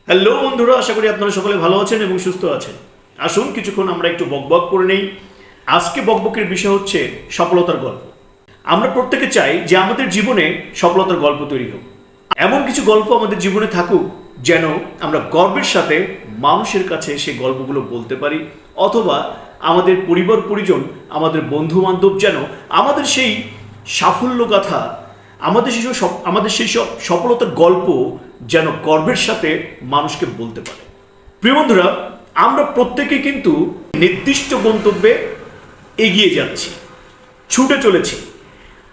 Hello বন্ধুরা, আশা করি আপনারা সকলে ভালো আছেন এবং সুস্থ আছেন। আসুন কিছুক্ষণ আমরা একটু বকবক করে নেই। আজকে বকবকের বিষয় হচ্ছে সফলতার গল্প। আমরা প্রত্যেকে চাই যে আমাদের জীবনে সফলতার গল্প তৈরি হোক, এমন কিছু গল্প আমাদের জীবনে থাকুক যেন আমরা গর্বের সাথে মানুষের কাছে সেই গল্পগুলো বলতে পারি, অথবা আমাদের পরিবার পরিজন, আমাদের বন্ধু বান্ধব যেন আমাদের সেই সাফল্য গাথা, আমাদের সেই সব সফলতার গল্প যেন গর্বের সাথে মানুষকে বলতে পারে। প্রিয় বন্ধুরা, আমরা প্রত্যেকে কিন্তু নির্দিষ্ট গন্তব্যে এগিয়ে যাচ্ছি, ছুটে চলেছি।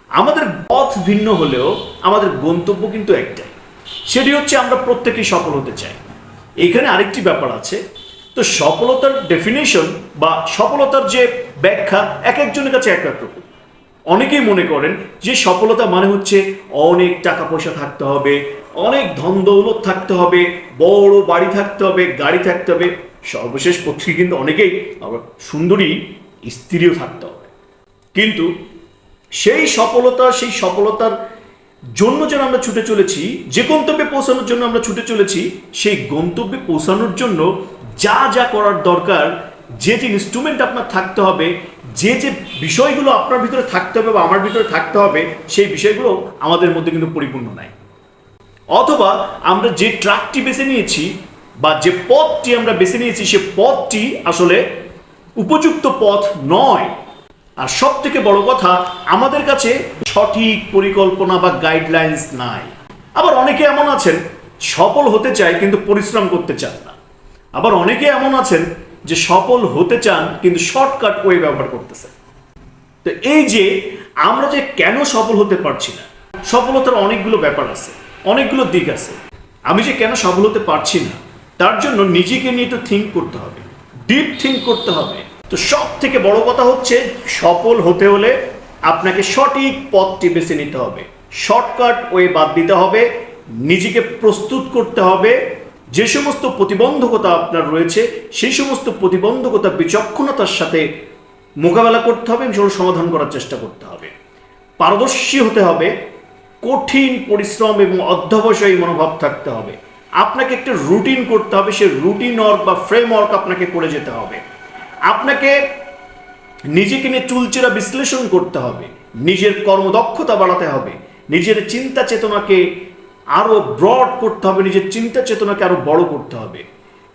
আমাদের পথ ভিন্ন হলেও আমাদের গন্তব্য কিন্তু একটাই, সেটি হচ্ছে আমরা প্রত্যেকেই সফল হতে চাই। এখানে আরেকটি ব্যাপার আছে। তো সফলতার ডেফিনেশন বা সফলতার যে ব্যাখ্যা এক একজনের কাছে এক এক রকম। অনেকেই মনে করেন যে সফলতা মানে হচ্ছে অনেক টাকা পয়সা থাকতে হবে, অনেক ধন দৌলত থাকতে হবে, বড় বাড়ি থাকতে হবে, গাড়ি থাকতে হবে, সর্বশেষ পক্ষে কিন্তু অনেকেই আবার সুন্দরী স্ত্রীও থাকতে হবে। কিন্তু সেই সফলতার জন্য যেন আমরা ছুটে চলেছি, যে গন্তব্যে পৌঁছানোর জন্য আমরা ছুটে চলেছি, সেই গন্তব্যে পৌঁছানোর জন্য যা যা করার দরকার, যে যে ইনস্ট্রুমেন্ট আপনার থাকতে হবে, যে যে বিষয়গুলো আপনার ভিতরে থাকতে হবে বা আমার ভিতরে থাকতে হবে, সেই বিষয়গুলো আমাদের মধ্যে কিন্তু পরিপূর্ণ নাই। অথবা আমরা যে ট্র্যাকটি বেছে নিয়েছি বা যে পথটি আমরা বেছে নিয়েছি, সে পথটি আসলে উপযুক্ত পথ নয়। আর সব থেকে বড় কথা, আমাদের কাছে সঠিক পরিকল্পনা বা গাইডলাইন্স নাই। আবার অনেকে এমন আছেন সফল হতে চায় কিন্তু পরিশ্রম করতে চান না। আবার অনেকে এমন আছেন যে সফল হতে চান কিন্তু শর্টকাট ওয়ে ব্যবহার করতেছেন। তো এই যে আমরা যে কেন সফল হতে পারছি না, সফলতার অনেকগুলো ব্যাপার আছে, অনেকগুলো দিক আছে। আমি যে কেন সফল হতে পারছি না, তার জন্য নিজেকে নিয়ে একটু থিঙ্ক করতে হবে, ডিপ থিঙ্ক করতে হবে। তো সব থেকে বড় কথা হচ্ছে, সফল হতে হলে আপনাকে সঠিক পথটি বেছে নিতে হবে, শর্টকাট ওয়ে বাদ দিতে হবে, নিজেকে প্রস্তুত করতে হবে। যে সমস্ত প্রতিবন্ধকতা আপনার রয়েছে, সেই সমস্ত প্রতিবন্ধকতা বিচক্ষণতার সাথে মোকাবেলা করতে হবে, সেগুলো সমাধান করার চেষ্টা করতে হবে। পারদর্শী হতে হবে, কঠিন পরিশ্রম এবং অধ্যবসায়ী মনোভাব থাকতে হবে। আপনাকে একটা রুটিন করতে হবে, সেই রুটিন ওয়ার্ক বা ফ্রেমওয়ার্ক আপনাকে করে যেতে হবে। আপনাকে নিজেকে নিয়ে চুলচেরা বিশ্লেষণ করতে হবে, নিজের কর্মদক্ষতা বাড়াতে হবে, নিজের চিন্তা চেতনাকে আরও ব্রড করতে হবে, নিজের চিন্তা চেতনাকে আরও বড় করতে হবে।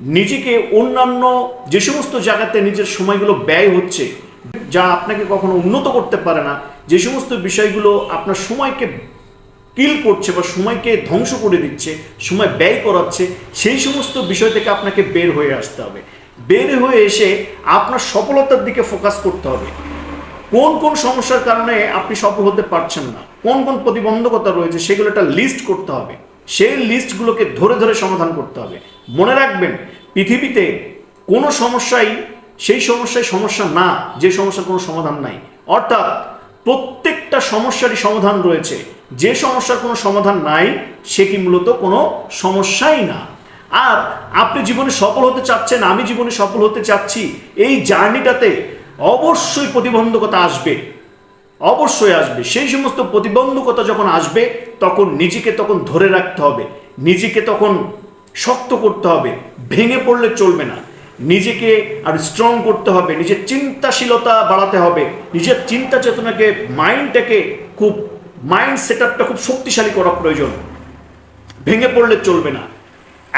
নিজেকে অন্যান্য যে সমস্ত জায়গাতে নিজের সময়গুলো ব্যয় হচ্ছে, যা আপনাকে কখনো উন্নত করতে পারে না, যে সমস্ত বিষয়গুলো আপনার সময়কে কিল করছে বা সময়কে ধ্বংস করে দিচ্ছে, সময় ব্যয় করাচ্ছে, সেই সমস্ত বিষয় থেকে আপনাকে বের হয়ে আসতে হবে। বের হয়ে এসে আপনার সফলতার দিকে ফোকাস করতে হবে। কোন কোন সমস্যার কারণে আপনি সফল হতে পারছেন না, কোন কোন প্রতিবন্ধকতা রয়েছে, সেগুলো একটা লিস্ট করতে হবে। সেই লিস্টগুলোকে ধরে ধরে সমাধান করতে হবে। মনে রাখবেন, পৃথিবীতে কোনো সমস্যাই সেই সমস্যা না যে সমস্যার কোনো সমাধান নাই। অর্থাৎ প্রত্যেকটা সমস্যারই সমাধান রয়েছে। যে সমস্যার কোনো সমাধান নাই, সে কি মূলত কোনো সমস্যাই না। আর আপনি জীবনে সফল হতে চাচ্ছেন, আমি জীবনে সফল হতে চাচ্ছি, এই জার্নিটাতে অবশ্যই প্রতিবন্ধকতা আসবে, অবশ্যই আসবে। সেই সমস্ত প্রতিবন্ধকতা যখন আসবে, তখন নিজেকে তখন ধরে রাখতে হবে, নিজেকে তখন শক্ত করতে হবে, ভেঙে পড়লে চলবে না। নিজেকে আর স্ট্রং করতে হবে, নিজের চিন্তাশীলতা বাড়াতে হবে, নিজের চিন্তা চেতনাকে, মাইন্ড সেট আপটা খুব শক্তিশালী করা প্রয়োজন। ভেঙে পড়লে চলবে না।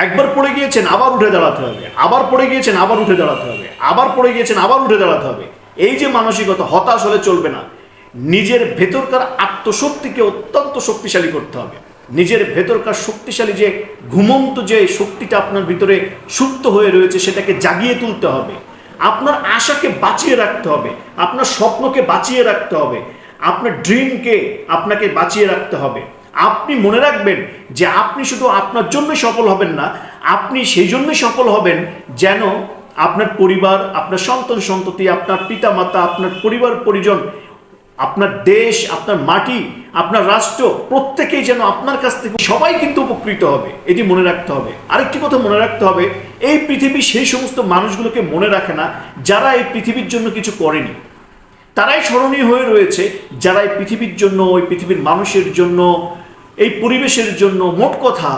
একবার পড়ে গিয়েছেন, আবার উঠে দাঁড়াতে হবে, আবার পড়ে গিয়েছেন, আবার উঠে দাঁড়াতে হবে, আবার পড়ে গিয়েছেন, আবার উঠে দাঁড়াতে হবে। এই যে মানসিকতা, হতাশ হলে চলবে না। নিজের ভেতরকার আত্মশক্তিকে অত্যন্ত শক্তিশালী করতে হবে। নিজের ভেতরকার শক্তিশালী যে ঘুমন্ত যে শক্তিটা আপনার ভিতরে সুপ্ত হয়ে রয়েছে, সেটাকে জাগিয়ে তুলতে হবে। আপনার আশাকে বাঁচিয়ে রাখতে হবে, আপনার স্বপ্নকে বাঁচিয়ে রাখতে হবে, আপনার ড্রিমকে আপনাকে বাঁচিয়ে রাখতে হবে। আপনি মনে রাখবেন যে আপনি শুধু আপনার জন্যই সফল হবেন না, আপনি সেই জন্যই সফল হবেন যেন আপনার পরিবার, আপনার সন্তান সন্ততি, আপনার পিতা মাতা, আপনার পরিবার পরিজন, আপনার দেশ, আপনার মাটি, আপনার রাষ্ট্র, প্রত্যেকেই যেন আপনার কাছ থেকে, সবাই কিন্তু উপকৃত হবে। এটি মনে রাখতে হবে। আরেকটি কথা মনে রাখতে হবে, এই পৃথিবী সেই সমস্ত মানুষগুলোকে মনে রাখে না যারা এই পৃথিবীর জন্য কিছু করেনি। তারাই স্মরণীয় হয়ে রয়েছে যারা এই পৃথিবীর জন্য, ওই পৃথিবীর মানুষের জন্য, এই পরিবেশের জন্য, মোট কথা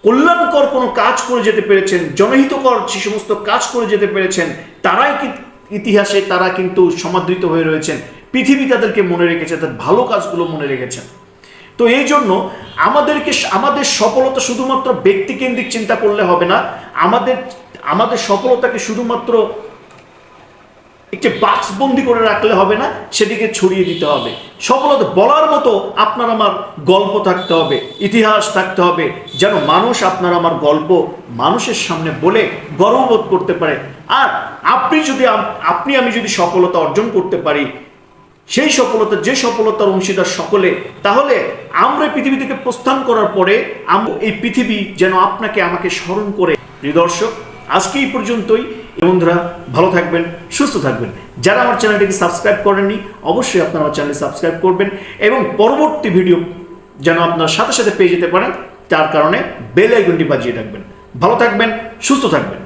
কল্যাণকর কোনো কাজ করে যেতে পেরেছেন, জনহিতকর যে সমস্ত কাজ করে যেতে পেরেছেন, তারাই ইতিহাসে তারা কিন্তু সমাদৃত হয়ে রয়েছেন। পৃথিবী তাদেরকে মনে রেখেছে, তাদের ভালো কাজগুলো মনে রেখেছেন। তো এই জন্য আমাদের সফলতা শুধুমাত্র ব্যক্তিকেন্দ্রিক চিন্তা করলে হবে না। আমাদের সফলতাকে শুধুমাত্র একটি বাক্সবন্দি করে রাখলে হবে না, সেটিকে ছড়িয়ে দিতে হবে। সফলতা বলার মতো আপনার আমার গল্প থাকতে হবে, ইতিহাস থাকতে হবে, যেন মানুষ আপনার আমার গল্প মানুষের সামনে বলে গর্ববোধ করতে পারে। আর আপনি আমি যদি সফলতা অর্জন করতে পারি, সেই সফলতা, যে সফলতার অংশীদার সকলে, তাহলে আমরা পৃথিবী থেকে প্রস্থান করার পরে এই পৃথিবী যেন আপনাকে আমাকে স্মরণ করে। প্রিয় দর্শক, আজকে এই পর্যন্তই। বন্ধুরা, ভালো থাকবেন, সুস্থ থাকবেন। যারা আমার চ্যানেলটিকে সাবস্ক্রাইব করেননি, অবশ্যই আপনারা আমার চ্যানেল সাবস্ক্রাইব করবেন এবং পরবর্তী ভিডিও যেন আপনার সাথে সাথে পেয়ে যেতে পারেন, তার কারণে বেল আইকনটি বাজিয়ে রাখবেন। ভালো থাকবেন, সুস্থ থাকবেন।